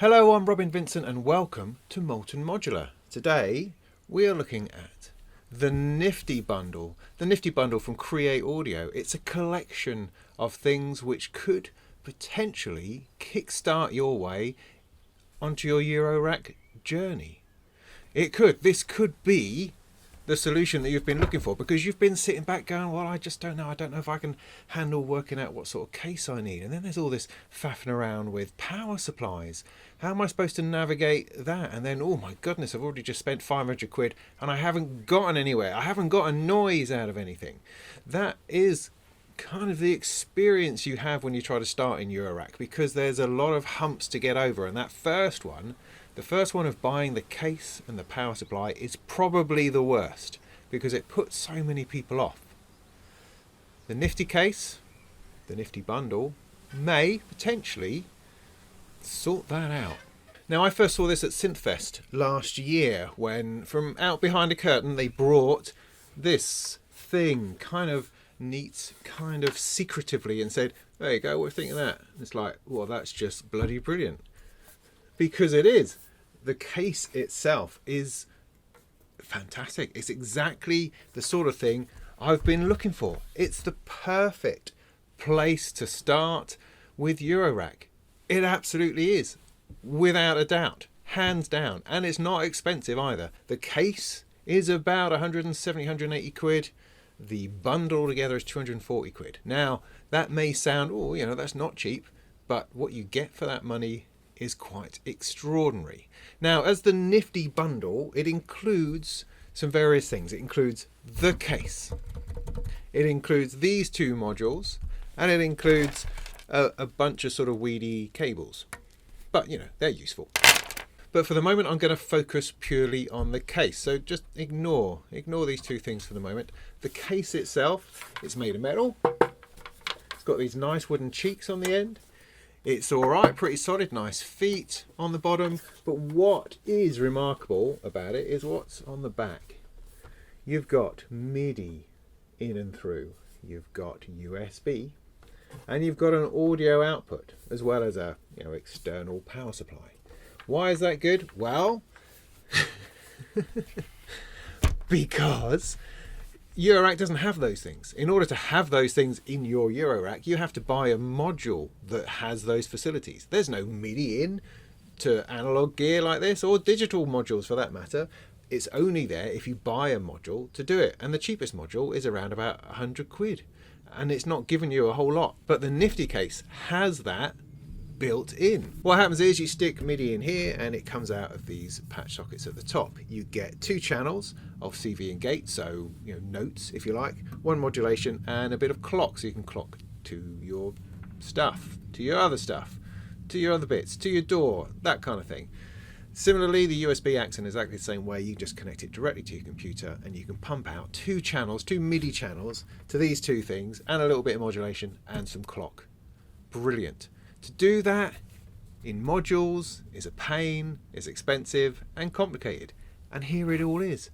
Hello, I'm Robin Vincent and welcome to Molten Modular. Today we are looking at the Nifty Bundle. The Nifty Bundle from Cre8Audio. It's a collection of things which could potentially kickstart your way onto your Eurorack journey. This could be the solution that you've been looking for, because you've been sitting back going, well, I just don't know. I don't know if I can handle working out what sort of case I need. And then there's all this faffing around with power supplies. How am I supposed to navigate that? And then, oh my goodness, I've already just spent 500 quid and I haven't gotten anywhere. I haven't got a noise out of anything. That is kind of the experience you have when you try to start in Eurorack, because there's a lot of humps to get over. And that first one, the first one of buying the case and the power supply, is probably the worst because it puts so many people off. The Nifty case, the Nifty bundle, may potentially sort that out. Now, I first saw this at Synthfest last year when, from out behind a curtain, they brought this thing kind of neat, kind of secretively, and said, there you go, what do you think of that? And it's like, well, that's just bloody brilliant. Because it is. The case itself is fantastic. It's exactly the sort of thing I've been looking for. It's the perfect place to start with Eurorack. It absolutely is, without a doubt, hands down. And it's not expensive either. The case is about 170, 180 quid. The bundle together is 240 quid. Now, that may sound, oh, you know, that's not cheap, but what you get for that money is quite extraordinary. Now, as the Nifty bundle, it includes some various things. It includes the case, it includes these two modules, and it includes a bunch of sort of weedy cables, but you know, they're useful. But for the moment, I'm going to focus purely on the case, so just ignore these two things for the moment. The case itself, it's made of metal. It's got these nice wooden cheeks on the end. It's all right, pretty solid, nice feet on the bottom. But what is remarkable about it is what's on the back. You've got MIDI in and through. You've got USB, and you've got an audio output as well as a external power supply. Why is that good? Well, because Eurorack doesn't have those things. In order to have those things in your Eurorack, you have to buy a module that has those facilities. There's no MIDI in to analog gear like this, or digital modules for that matter. It's only there if you buy a module to do it. And the cheapest module is around about 100 quid. And it's not giving you a whole lot. But the Nifty case has that built in. What happens is you stick MIDI in here and it comes out of these patch sockets at the top. You get two channels of CV and gate, so notes if you like, one modulation, and a bit of clock, so you can clock to your stuff, to your other stuff, to your other bits, to your door, that kind of thing. Similarly, the USB acts in exactly the same way. You just connect it directly to your computer and you can pump out two MIDI channels to these two things, and a little bit of modulation and some clock. Brilliant. To do that in modules is a pain, is expensive and complicated. And here it all is,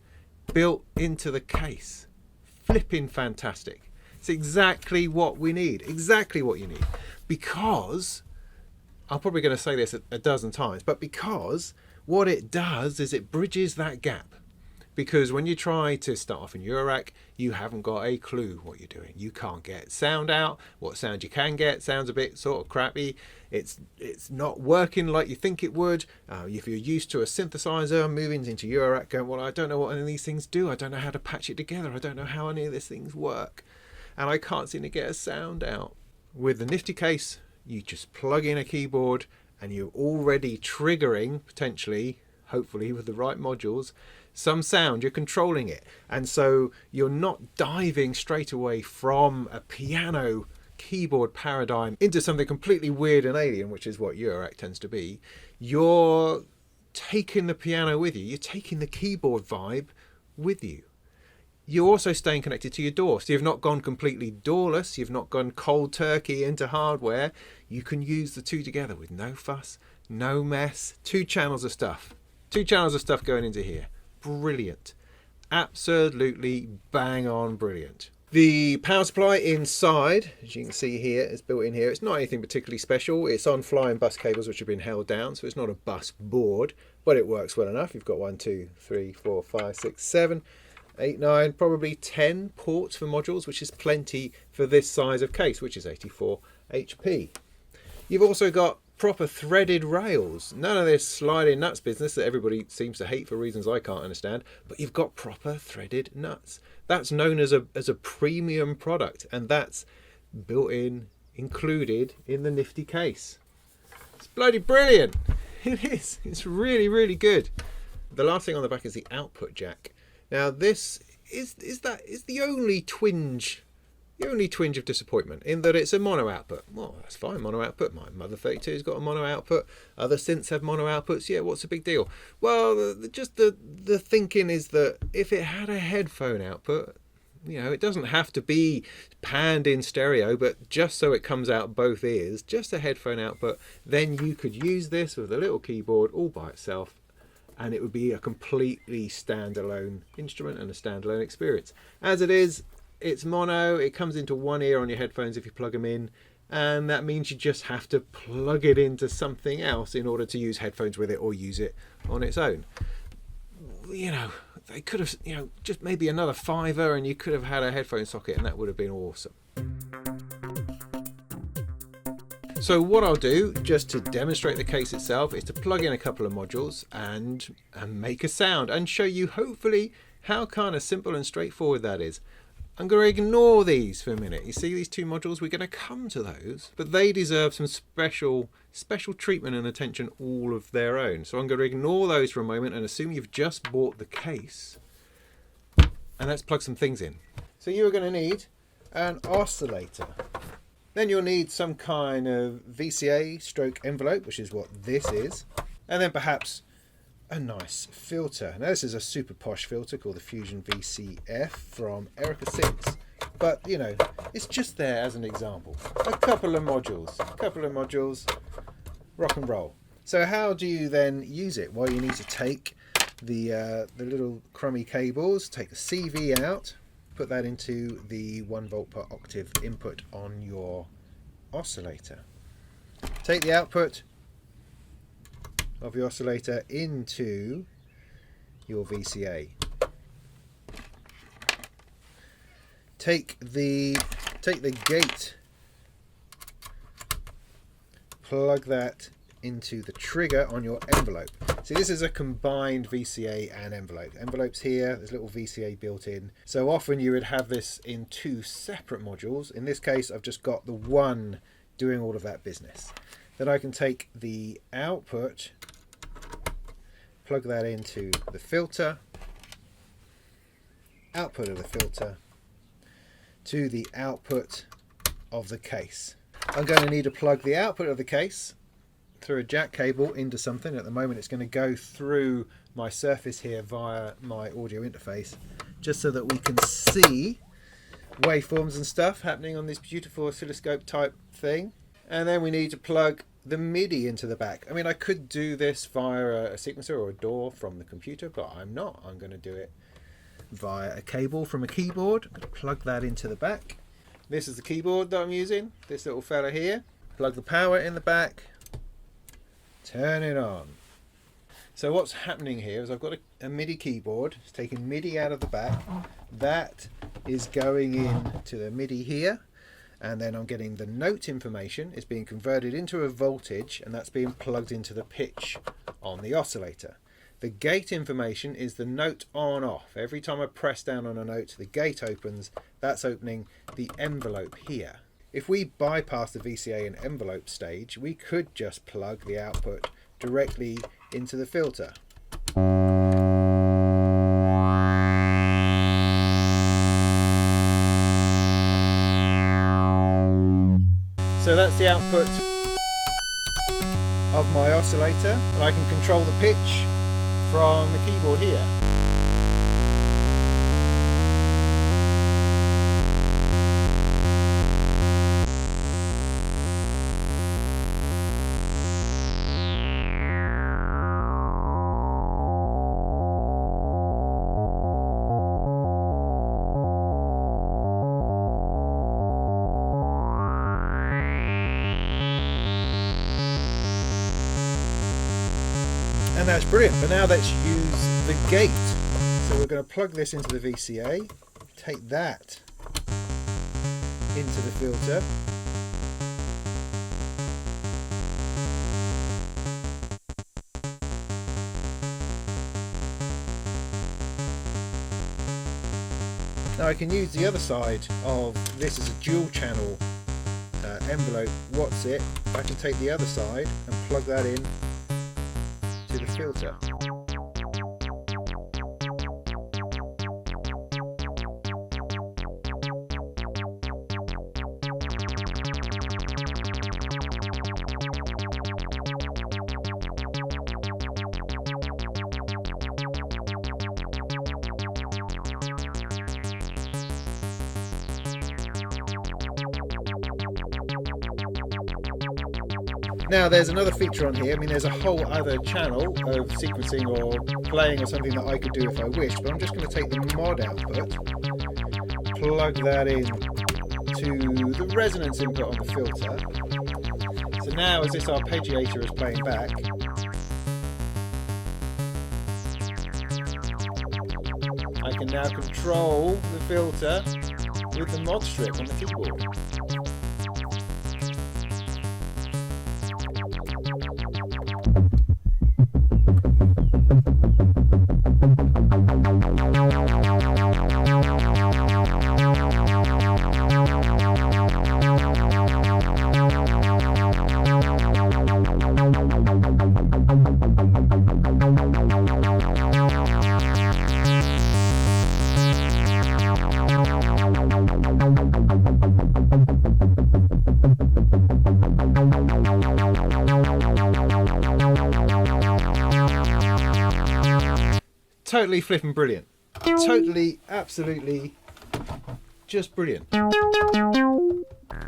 built into the case. Flipping fantastic. It's exactly what we need, exactly what you need. Because, I'm probably going to say this a dozen times, but because what it does is it bridges that gap. Because when you try to start off in Eurorack, you haven't got a clue what you're doing. You can't get sound out. What sound you can get sounds a bit sort of crappy. It's not working like you think it would. If you're used to a synthesizer, moving into Eurorack, going, well, I don't know what any of these things do. I don't know how to patch it together. I don't know how any of these things work. And I can't seem to get a sound out. With the Nifty case, you just plug in a keyboard and you're already triggering, potentially, hopefully with the right modules, some sound. You're controlling it, and so you're not diving straight away from a piano keyboard paradigm into something completely weird and alien, which is what Eurorack tends to be. You're taking the piano with you. You're taking the keyboard vibe with you. You're also staying connected to your door, so you've not gone completely doorless. You've not gone cold turkey into hardware. You can use the two together with no fuss, no mess. Two channels of stuff going into here. Brilliant. Absolutely bang on brilliant. The power supply inside, as you can see here, is built in here. It's not anything particularly special. It's on flying bus cables which have been held down, so it's not a bus board, but it works well enough. You've got 1, 2, 3, 4, 5, 6, 7, 8, 9, probably 10 ports for modules, which is plenty for this size of case, which is 84 HP. You've also got proper threaded rails. None of this sliding nuts business that everybody seems to hate for reasons I can't understand, but you've got proper threaded nuts. That's known as a premium product, and that's built in, included in the Nifty case. It's bloody brilliant. It is. It's really, really good. The last thing on the back is the output jack. Now this is the only twinge of disappointment, in that it's a mono output. Well, that's fine, mono output. My Mother 32's got a mono output. Other synths have mono outputs. Yeah, what's the big deal? Well, just the thinking is that if it had a headphone output, you know, it doesn't have to be panned in stereo, but just so it comes out both ears, just a headphone output, then you could use this with a little keyboard all by itself, and it would be a completely standalone instrument and a standalone experience. As it is, it's mono. It comes into one ear on your headphones if you plug them in, and that means you just have to plug it into something else in order to use headphones with it or use it on its own. You know, they could have, you know, just maybe another £5 and you could have had a headphone socket, and that would have been awesome. So what I'll do, just to demonstrate the case itself, is to plug in a couple of modules and make a sound and show you hopefully how kind of simple and straightforward that is. I'm going to ignore these for a minute. You see these two modules? We're going to come to those, but they deserve some special treatment and attention all of their own. So I'm going to ignore those for a moment and assume you've just bought the case. And let's plug some things in. So you're going to need an oscillator. Then you'll need some kind of VCA stroke envelope, which is what this is. And then perhaps a nice filter. Now this is a super posh filter called the Fusion VCF from Erica 6, but you know, it's just there as an example. A couple of modules, rock and roll. So how do you then use it? Well, you need to take the little crummy cables, take the CV out, put that into the 1 volt per octave input on your oscillator. Take the output of your oscillator into your VCA. Take the gate, plug that into the trigger on your envelope. See, this is a combined VCA and envelope. Envelope's here, there's a little VCA built in. So often you would have this in two separate modules. In this case, I've just got the one doing all of that business. Then I can take the output, plug that into the filter, output of the filter to the output of the case. I'm going to need to plug the output of the case through a jack cable into something. At the moment it's going to go through my surface here via my audio interface, just so that we can see waveforms and stuff happening on this beautiful oscilloscope type thing. And then we need to plug the MIDI into the back. I mean, I could do this via a sequencer or a DAW from the computer, but I'm not. I'm going to do it via a cable from a keyboard. I'm going to plug that into the back. This is the keyboard that I'm using, this little fella here. Plug the power in the back, turn it on. So what's happening here is I've got a MIDI keyboard. It's taking MIDI out of the back. That is going in to the MIDI here. And then I'm getting the note information. It's being converted into a voltage, and that's being plugged into the pitch on the oscillator. The gate information is the note on off. Every time I press down on a note, the gate opens. That's opening the envelope here. If we bypass the VCA and envelope stage, we could just plug the output directly into the filter. So that's the output of my oscillator, and I can control the pitch from the keyboard here. that's brilliant. But now let's use the gate. So we're going to plug this into the VCA, take that into the filter. Now I can use the other side of this as a dual channel envelope. What's it? I can take the other side and plug that in to the filter. Now there's another feature on here. I mean, there's a whole other channel of sequencing or playing or something that I could do if I wished, but I'm just going to take the mod output, plug that in to the resonance input on the filter. So now as this arpeggiator is playing back, I can now control the filter with the mod strip on the keyboard. Totally flipping brilliant. Totally, absolutely, just brilliant.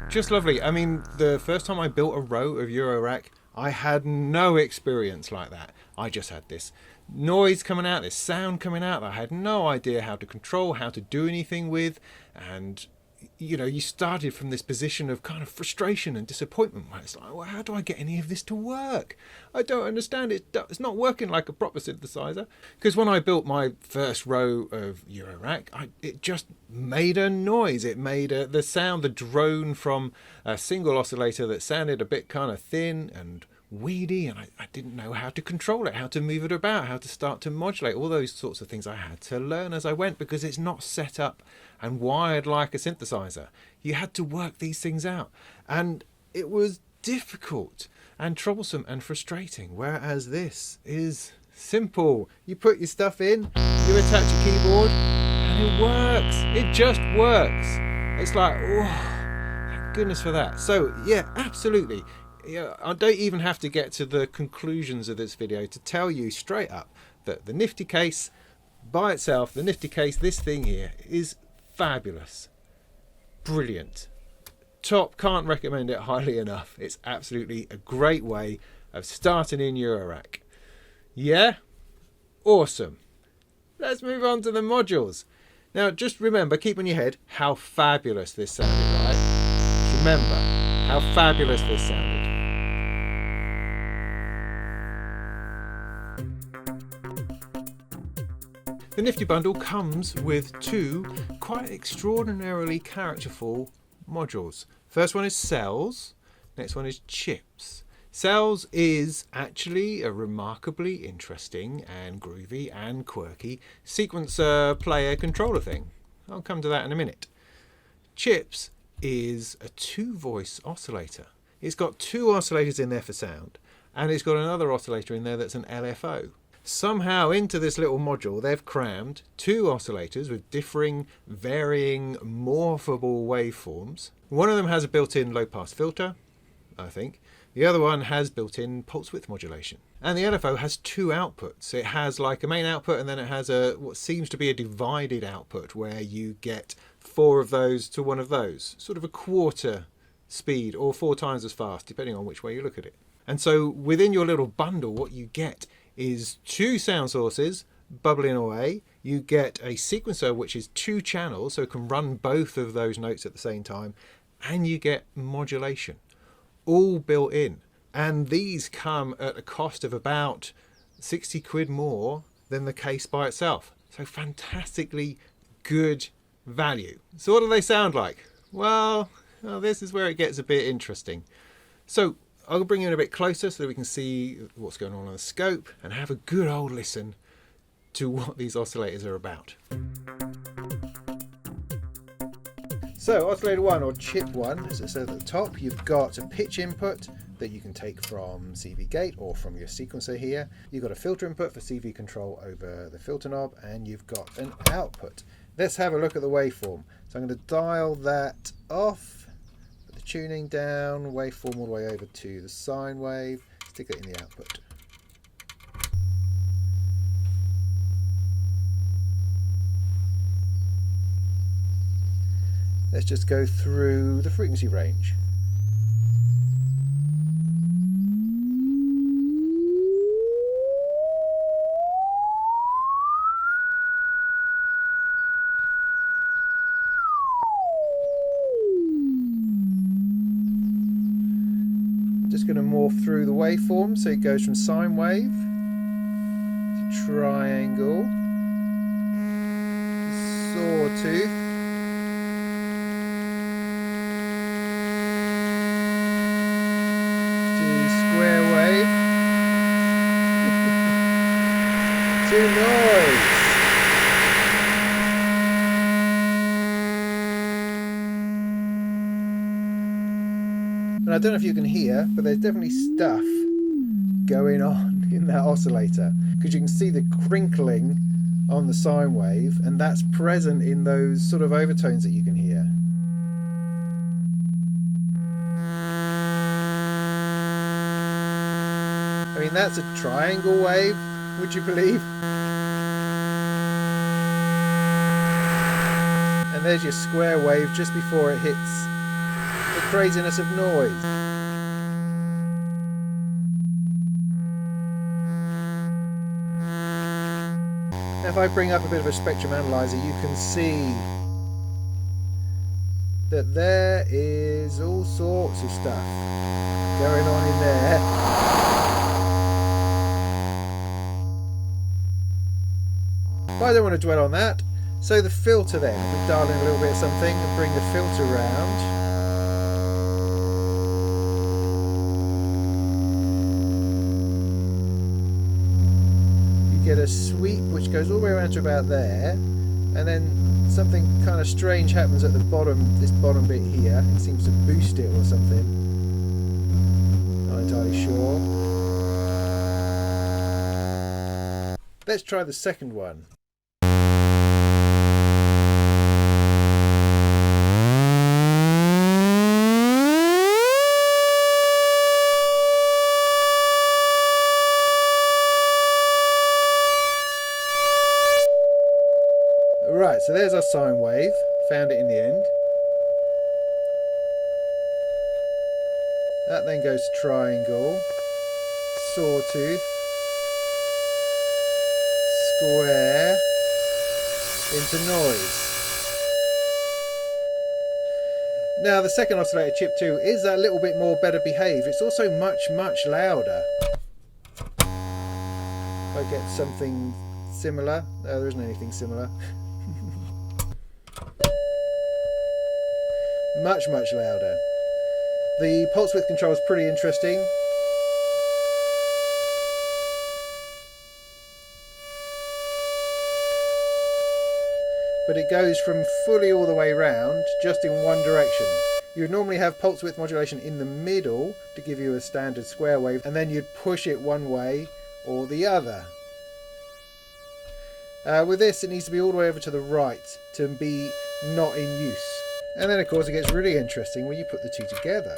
Just lovely. I mean, the first time I built a row of Eurorack, I had no experience like that. I just had this noise coming out, this sound coming out that I had no idea how to control, how to do anything with. And, you know, you started from this position of kind of frustration and disappointment where it's like, well, how do I get any of this to work? I don't understand it. It's not working like a proper synthesizer. Because when I built my first row of Eurorack, it just made a noise. It made the sound, the drone from a single oscillator that sounded a bit kind of thin and weedy, and I didn't know how to control it, how to move it about, how to start to modulate. All those sorts of things I had to learn as I went, because it's not set up and wired like a synthesizer. You had to work these things out, and it was difficult and troublesome and frustrating, whereas this is simple. You put your stuff in, you attach a keyboard, and it works. It just works. It's like, oh, thank goodness for that. So yeah, absolutely. Yeah, I don't even have to get to the conclusions of this video to tell you straight up that the NiftyCASE by itself, the NiftyCASE, this thing here, is fabulous. Brilliant. Top, can't recommend it highly enough. It's absolutely a great way of starting in Eurorack. Yeah? Awesome. Let's move on to the modules. Now just remember, keep in your head how fabulous this sounded, right? Just remember how fabulous this sounded. The Nifty Bundle comes with two quite extraordinarily characterful modules. First one is Cellz, next one is Chipz. Cellz is actually a remarkably interesting and groovy and quirky sequencer player controller thing. I'll come to that in a minute. Chipz is a two-voice oscillator. It's got two oscillators in there for sound, and it's got another oscillator in there that's an LFO. Somehow into this little module they've crammed two oscillators with differing, varying, morphable waveforms. One of them has a built-in low-pass filter, I think. The other one has built-in pulse width modulation. And the LFO has two outputs. It has like a main output, and then it has what seems to be a divided output where you get four of those to one of those. Sort of a quarter speed or 4 times as fast, depending on which way you look at it. And so within your little bundle, what you get is two sound sources bubbling away. You get a sequencer which is 2 channels, so it can run both of those notes at the same time, and you get modulation all built in. And these come at a cost of about 60 quid more than the case by itself. So fantastically good value. So what do they sound like? Well, this is where it gets a bit interesting. So I'll bring you in a bit closer so that we can see what's going on the scope and have a good old listen to what these oscillators are about. So oscillator 1, or chip 1, as it says at the top, you've got a pitch input that you can take from CV gate or from your sequencer here. You've got a filter input for CV control over the filter knob, and you've got an output. Let's have a look at the waveform. So I'm going to dial that off, put the tuning down, waveform all the way over to the sine wave, stick it in the output. Let's just go through the frequency range. Just going to morph through the waveform so it goes from sine wave to triangle, sawtooth, square wave to noise. And I don't know if you can hear, but there's definitely stuff going on in that oscillator, because you can see the crinkling on the sine wave, and that's present in those sort of overtones that you can hear. I mean, that's a triangle wave, would you believe? And there's your square wave just before it hits the craziness of noise. Now if I bring up a bit of a spectrum analyzer, you can see that there is all sorts of stuff going on in there. But I don't want to dwell on that. So the filter then, we dial in a little bit of something and bring the filter round. You get a sweep which goes all the way around to about there, and then something kind of strange happens at the bottom, this bottom bit here. It seems to boost it or something. Not entirely sure. Let's try the second one. Right, so there's our sine wave, found it in the end. That then goes to triangle, sawtooth, square, into noise. Now the second oscillator, chip 2, is that little bit more better behaved. It's also much louder. If I get something similar, no, there isn't anything similar. Much louder. The pulse width control is pretty interesting. But it goes from fully all the way round just in one direction. You would normally have pulse width modulation in the middle to give you a standard square wave, and then you'd push it one way or the other. With this, it needs to be all the way over to the right to be not in use. And then of course it gets really interesting when you put the two together.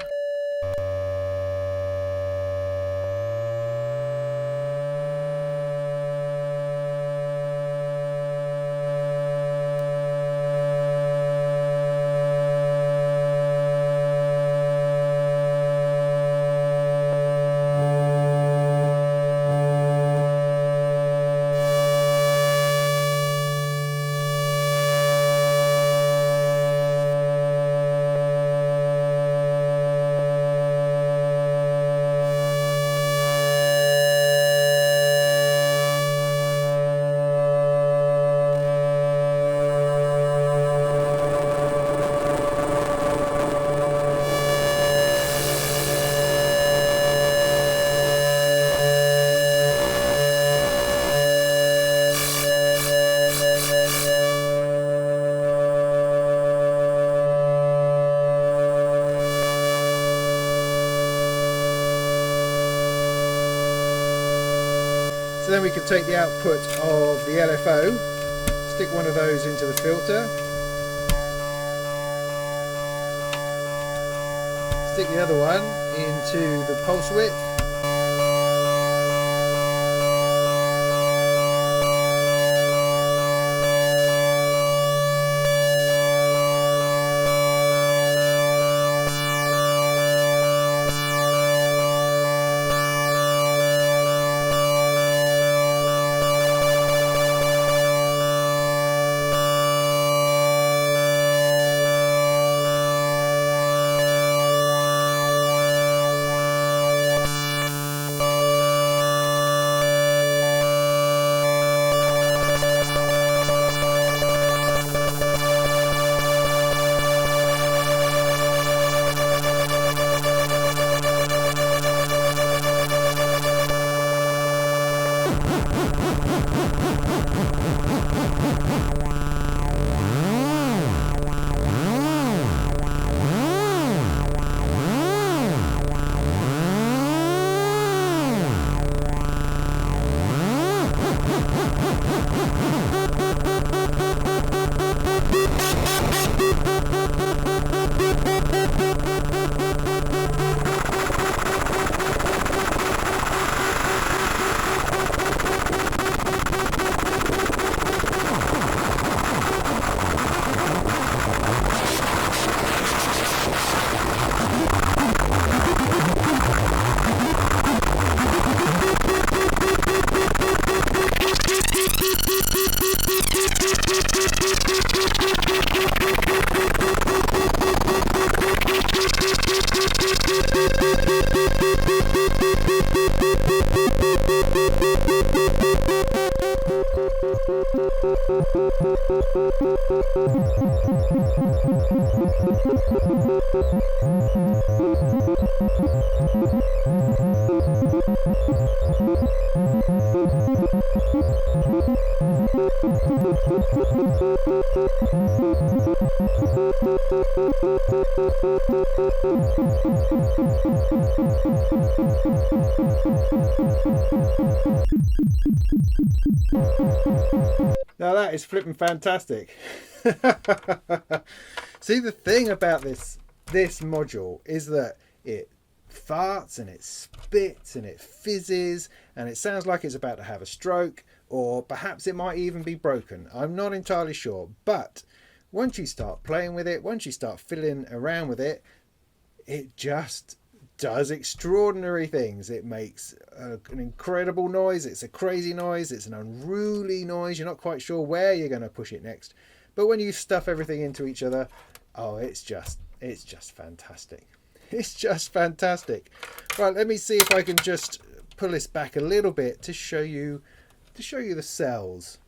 So then we can take the output of the LFO, stick one of those into the filter, stick the other one into the pulse width, Now that is flipping fantastic. See, the thing about this module is that it farts and it spits and it fizzes and it sounds like it's about to have a stroke, or perhaps it might even be broken. I'm not entirely sure, but once you start playing with it, once you start fiddling around with it, it just does extraordinary things. It makes an incredible noise. It's a crazy noise. It's an unruly noise. You're not quite sure where you're going to push it next. But when you stuff everything into each other, oh, it's just fantastic. It's just fantastic. Right, let me see if I can just pull this back a little bit to show you the Cellz.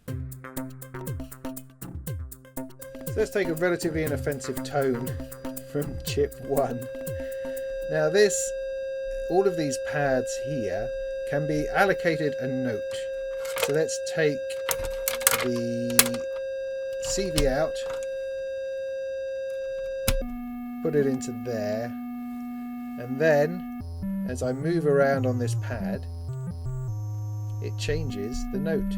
So let's take a relatively inoffensive tone from chip 1. Now all of these pads here can be allocated a note. So let's take the CV out, put it into there, and then as I move around on this pad, it changes the note.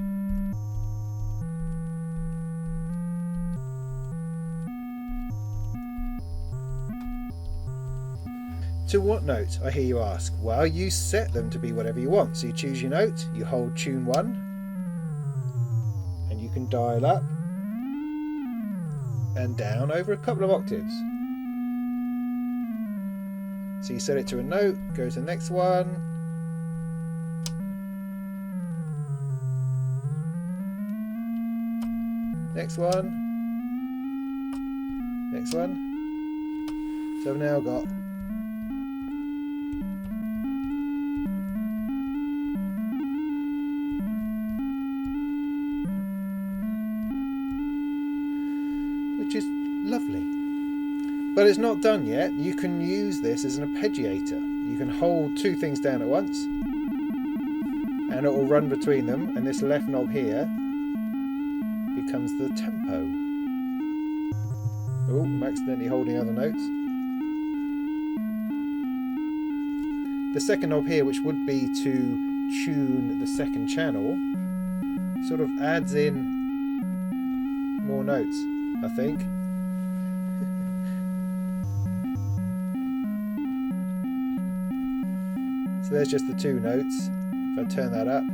To what note, I hear you ask? Well, you set them to be whatever you want. So you choose your note, you hold tune 1, and you can dial up and down over a couple of octaves. So you set it to a note, go to the next one, next one, next one. So I've now got which is lovely. But it's not done yet. You can use this as an arpeggiator. You can hold two things down at once and it will run between them, and this left knob here becomes the tempo. Oh, I'm accidentally holding other notes. The second knob here, which would be to tune the second channel, sort of adds in more notes, I think. So there's just the 2 notes. If I turn that up,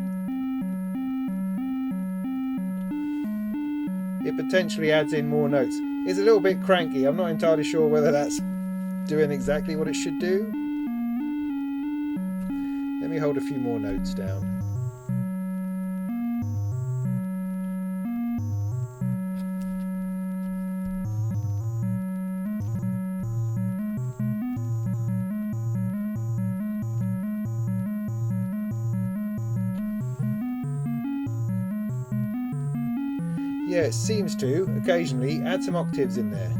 it potentially adds in more notes. It's a little bit cranky. I'm not entirely sure whether that's doing exactly what it should do. Let me hold a few more notes down. Yeah, it seems to occasionally add some octaves in there.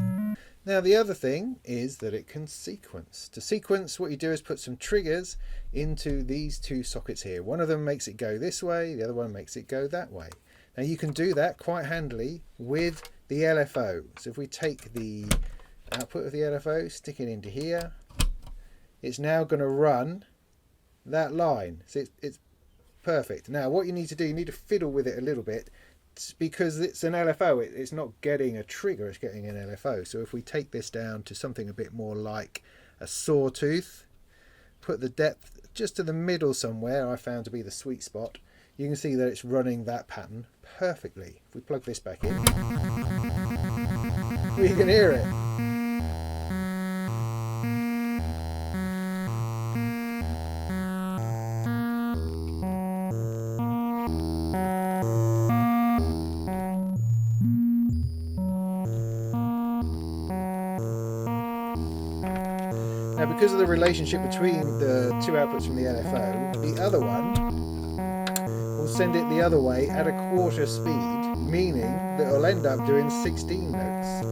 Now the other thing is that it can sequence. To sequence, what you do is put some triggers into these 2 sockets here. One of them makes it go this way, the other one makes it go that way. Now you can do that quite handily with the LFO. So if we take the output of the LFO, stick it into here, it's now going to run that line. So it's perfect. Now what you need to do, you need to fiddle with it a little bit, because it's an LFO, it's not getting a trigger, it's getting an LFO. So if we take this down to something a bit more like a sawtooth, put the depth just to the middle somewhere, I found to be the sweet spot, you can see that it's running that pattern perfectly. If we plug this back in, we can hear it. Now because of the relationship between the 2 outputs from the LFO, the other one will send it the other way at 1/4 speed, meaning that it'll end up doing 16 notes.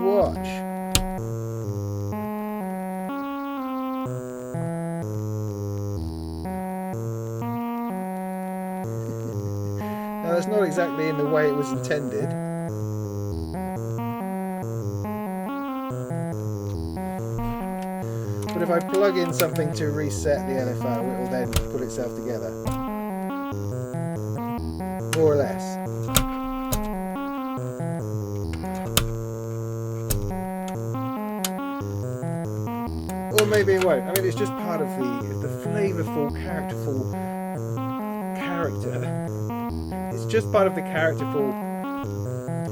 Watch. Now that's not exactly in the way it was intended. But if I plug in something to reset the LFO, it will then put itself together. More or less. Or maybe it won't. I mean, it's just part of the flavourful, characterful character. It's just part of the characterful.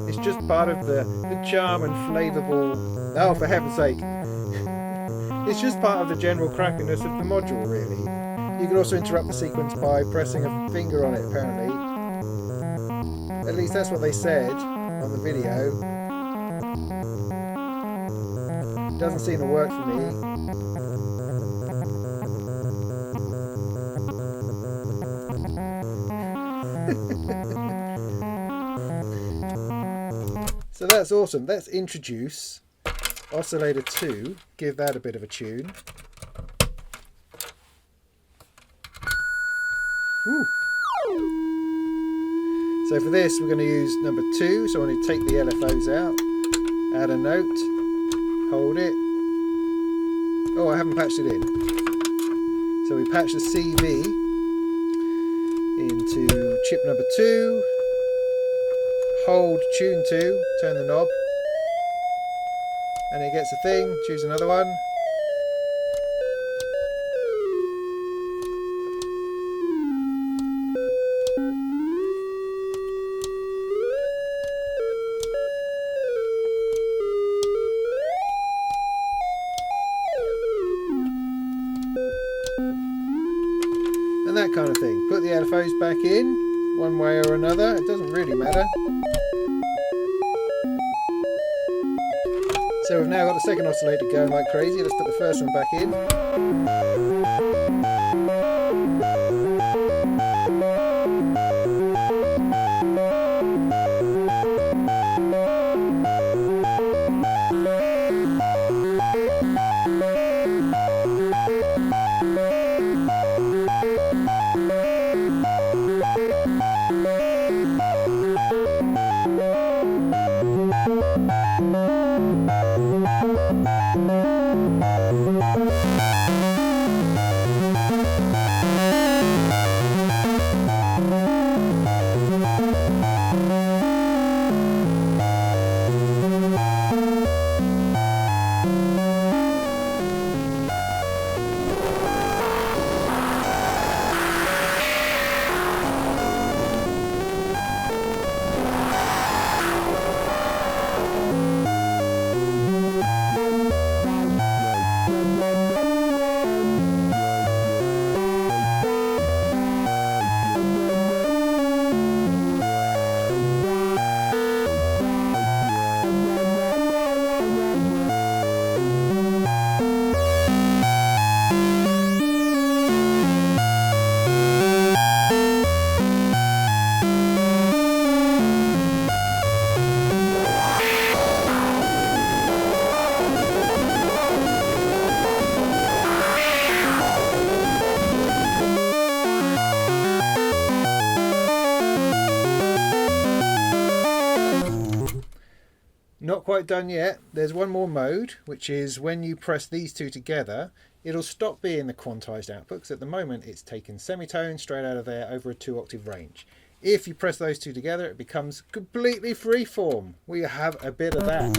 It's just part of the charm and flavourful. Oh, for heaven's sake. It's just part of the general crappiness of the module, really. You can also interrupt the sequence by pressing a finger on it, apparently. At least that's what they said on the video. Doesn't seem to work for me. So that's awesome. Let's introduce oscillator 2, give that a bit of a tune. Ooh. So for this we're going to use number 2, so I'm going to take the LFOs out, add a note, hold it. Oh, I haven't patched it in. So we patch the CV into chip number 2, hold tune 2, turn the knob, and it gets a thing, choose another one. And that kind of thing. Put the LFOs back in, one way or another, it doesn't really matter. So we've now got the second oscillator going like crazy. Let's put the first one back in. Not quite done yet. There's one more mode, which is when you press these two together, it'll stop being the quantized output, because at the moment it's taking semitones straight out of there over a 2-octave range. If you press those two together, it becomes completely freeform. We have a bit of that.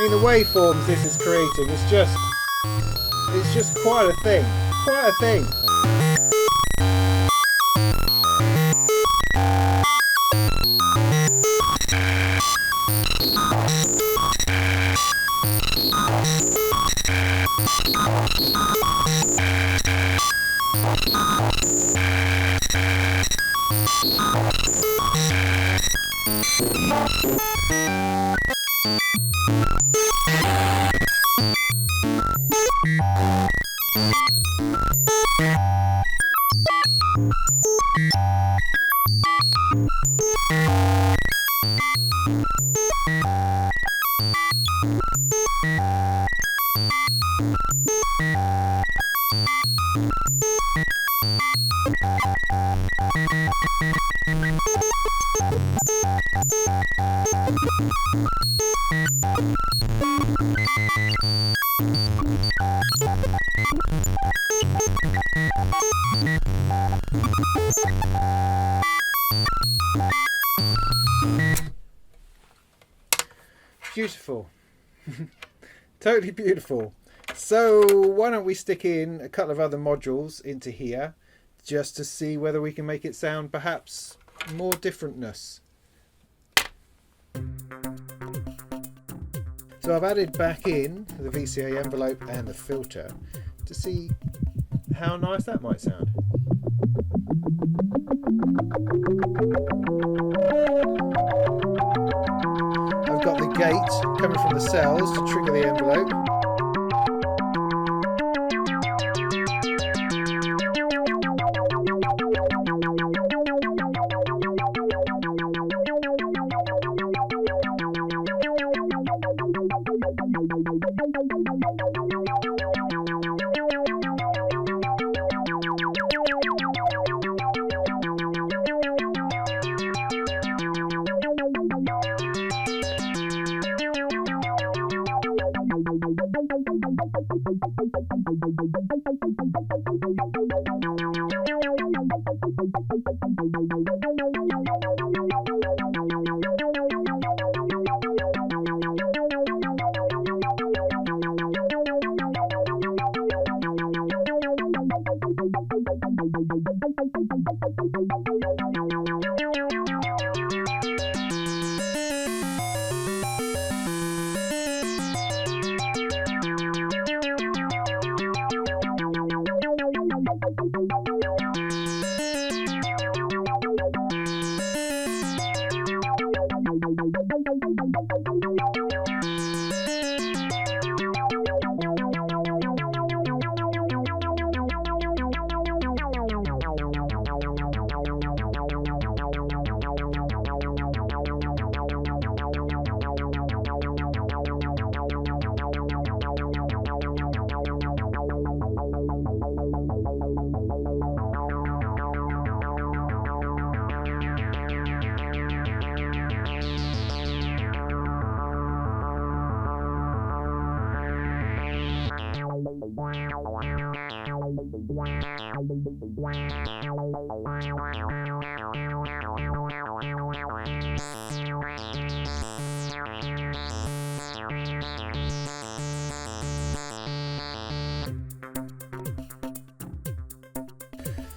The waveforms this is creating, it's just quite a thing, quite a thing. Beautiful. Totally beautiful. So why don't we stick in a couple of other modules into here just to see whether we can make it sound perhaps more differentness. So I've added back in the VCA envelope and the filter to see how nice that might sound. I've got the gate coming from the Cellz to trigger the envelope.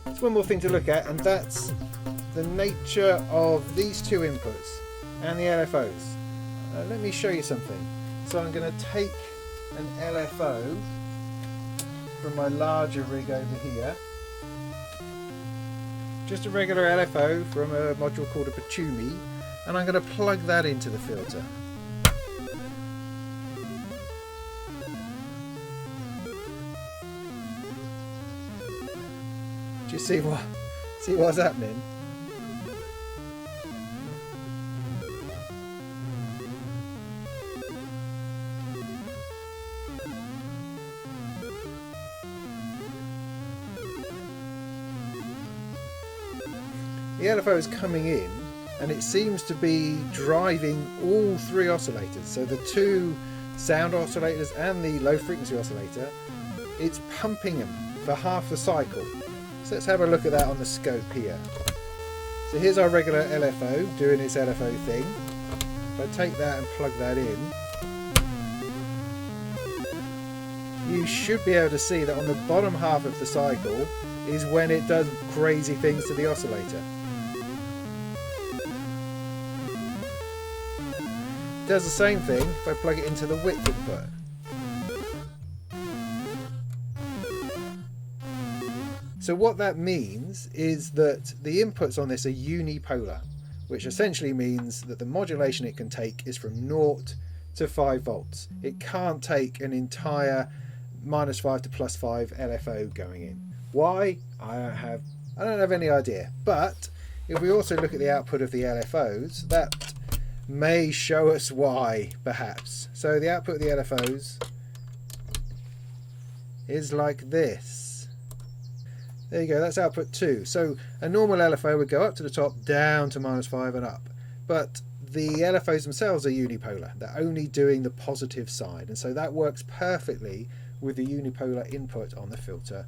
There's one more thing to look at, and that's the nature of these two inputs and the LFOs. Let me show you something. So I'm going to take an LFO from my larger rig over here, Just a regular LFO from a module called a Patchouli, and I'm going to plug that into the filter. Do you see what's happening? The LFO is coming in and it seems to be driving all three oscillators. So the two sound oscillators and the low frequency oscillator, it's pumping them for half the cycle. So let's have a look at that on the scope here. So here's our regular LFO doing its LFO thing. If I take that and plug that in, you should be able to see that on the bottom half of the cycle is when it does crazy things to the oscillator. It does the same thing if I plug it into the width input. So what that means is that the inputs on this are unipolar, which essentially means that the modulation it can take is from 0 to 5 volts. It can't take an entire -5 to +5 LFO going in. Why? I don't have any idea. But if we also look at the output of the LFOs, that may show us why, perhaps. So the output of the LFOs is like this. There you go, that's output 2. So a normal LFO would go up to the top, down to -5 and up. But the LFOs themselves are unipolar. They're only doing the positive side. And so that works perfectly with the unipolar input on the filter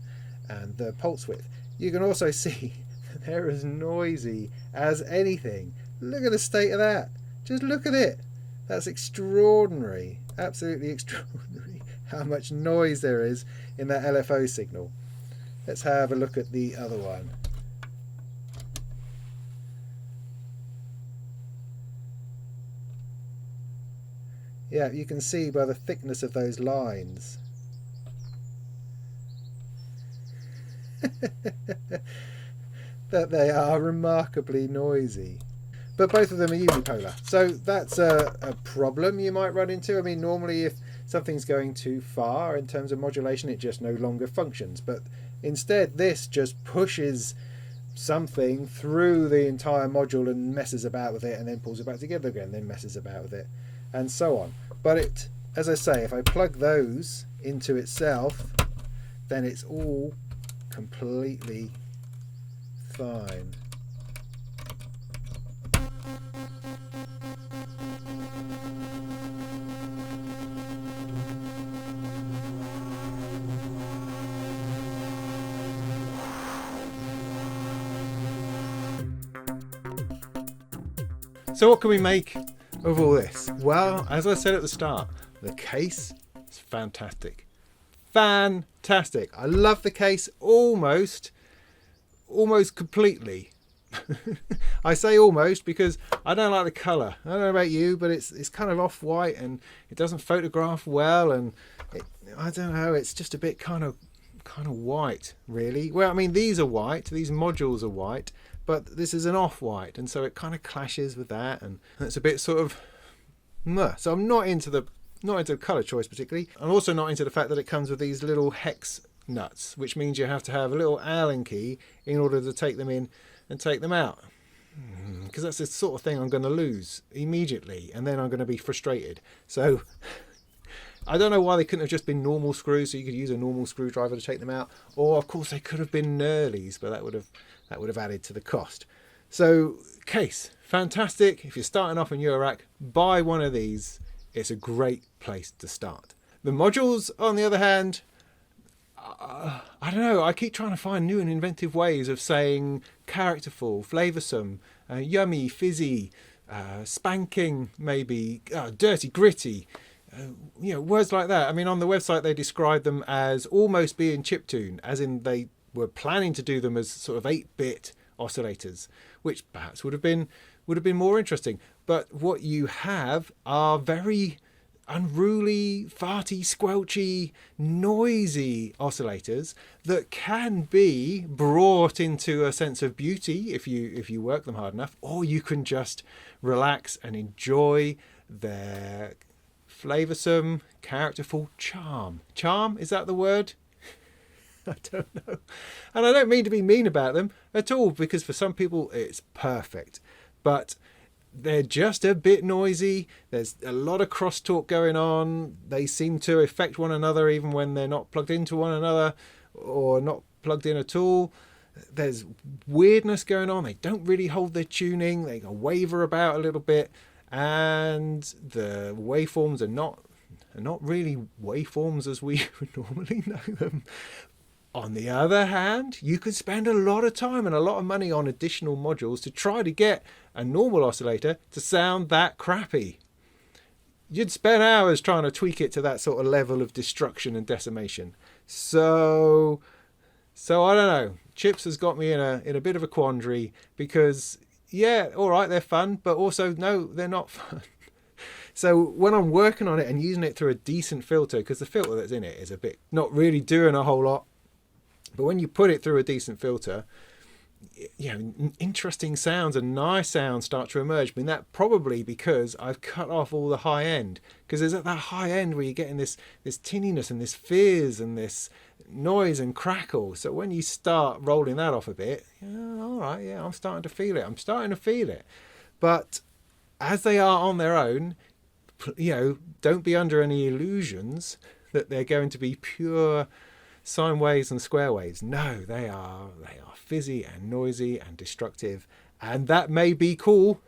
and the pulse width. You can also see they're as noisy as anything. Look at the state of that. Just look at it. That's extraordinary. Absolutely extraordinary how much noise there is in that LFO signal. Let's have a look at the other one. Yeah, you can see by the thickness of those lines. That they are remarkably noisy. But both of them are unipolar. So that's a problem you might run into. I mean, normally if something's going too far in terms of modulation, it just no longer functions. But instead, this just pushes something through the entire module and messes about with it, and then pulls it back together again, then messes about with it, and so on. But it, as I say, if I plug those into itself, then it's all completely fine. So what can we make of all this? Well, as I said at the start, the case is fantastic. Fantastic. I love the case almost completely. I say almost because I don't like the colour. I don't know about you, but it's kind of off-white and it doesn't photograph well, and I don't know, it's just a bit kind of white, really. Well, I mean, these are white, these modules are white, but this is an off-white, and so it kind of clashes with that, and it's a bit sort of meh. So I'm not into the colour choice particularly. I'm also not into the fact that it comes with these little hex nuts, which means you have to have a little Allen key in order to take them in and take them out, because that's the sort of thing I'm going to lose immediately, and then I'm going to be frustrated. So I don't know why they couldn't have just been normal screws, so you could use a normal screwdriver to take them out, or of course they could have been knurlies, but that would have added to the cost. So case, fantastic. If you're starting off in Eurorack, buy one of these. It's a great place to start. The modules, on the other hand, I don't know, I keep trying to find new and inventive ways of saying characterful, flavoursome, yummy, fizzy, spanking, maybe, dirty, gritty, words like that. I mean, on the website they describe them as almost being chiptune, as in they were planning to do them as sort of 8-bit oscillators, which perhaps would have been more interesting. But what you have are very unruly, farty, squelchy, noisy oscillators that can be brought into a sense of beauty if you work them hard enough, or you can just relax and enjoy their flavoursome, characterful charm. Charm, is that the word? I don't know. And I don't mean to be mean about them at all, because for some people it's perfect. But they're just a bit noisy. There's a lot of crosstalk going on. They seem to affect one another even when they're not plugged into one another or not plugged in at all. There's weirdness going on. They don't really hold their tuning. They waver about a little bit, and the waveforms are not really waveforms as we would normally know them. On the other hand, you could spend a lot of time and a lot of money on additional modules to try to get a normal oscillator to sound that crappy. You'd spend hours trying to tweak it to that sort of level of destruction and decimation. So I don't know. Chipz has got me in a bit of a quandary, because yeah, all right, they're fun, but also no, they're not fun. So when I'm working on it and using it through a decent filter, because the filter that's in it is a bit not really doing a whole lot, but when you put it through a decent filter, you know, interesting sounds and nice sounds start to emerge. I mean, that probably because I've cut off all the high end, because there's at that high end where you're getting this tinniness and this fizz and this noise and crackle. So when you start rolling that off a bit, all right, yeah, I'm starting to feel it. But as they are on their own, you know, don't be under any illusions that they're going to be pure sine waves and square waves. No, they are fizzy and noisy and destructive, and that may be cool,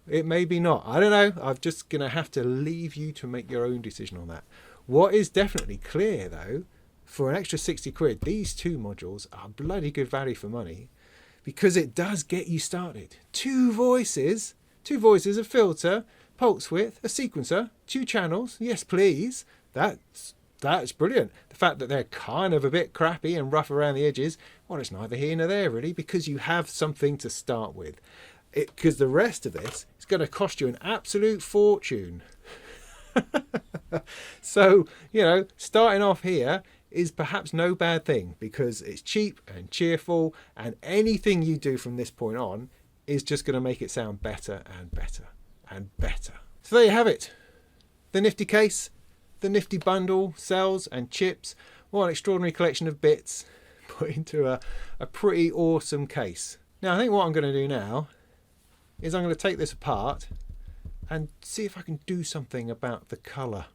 it may be not, I don't know. I'm just gonna have to leave you to make your own decision on that. What is definitely clear though, for an extra 60 quid, these two modules are bloody good value for money, because it does get you started. Two voices, a filter, pulse width, a sequencer, 2 channels, yes please. That's brilliant. The fact that they're kind of a bit crappy and rough around the edges, well, it's neither here nor there really, because you have something to start with. Because the rest of this is going to cost you an absolute fortune. So, you know, starting off here is perhaps no bad thing, because it's cheap and cheerful, and anything you do from this point on is just going to make it sound better and better and better. So there you have it. The NiftyCASE, the Nifty Bundle, Cellz and Chipz. What an extraordinary collection of bits put into a pretty awesome case. Now I think what I'm going to do now is I'm going to take this apart and see if I can do something about the colour.